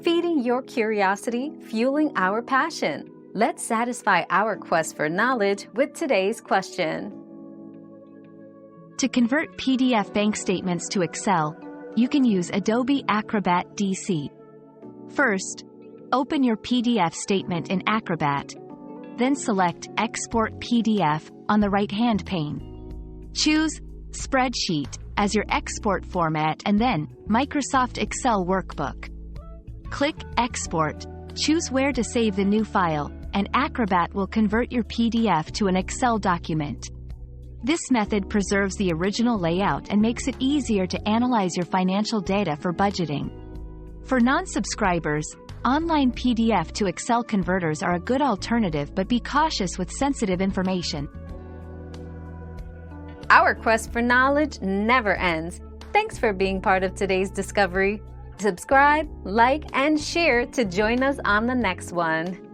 feeding your curiosity, fueling our passion. Let's satisfy our quest for knowledge with today's question. To convert PDF bank statements to Excel, you can use Adobe Acrobat DC. First, open your PDF statement in Acrobat. Then select Export PDF on the right-hand pane. Choose Spreadsheet as your export format and then Microsoft Excel Workbook. Click Export, choose where to save the new file, and Acrobat will convert your PDF to an Excel document. This method preserves the original layout and makes it easier to analyze your financial data for budgeting. For non-subscribers, online PDF to Excel converters are a good alternative, but be cautious with sensitive information. Our quest for knowledge never ends. Thanks for being part of today's discovery. Subscribe, like, and share to join us on the next one.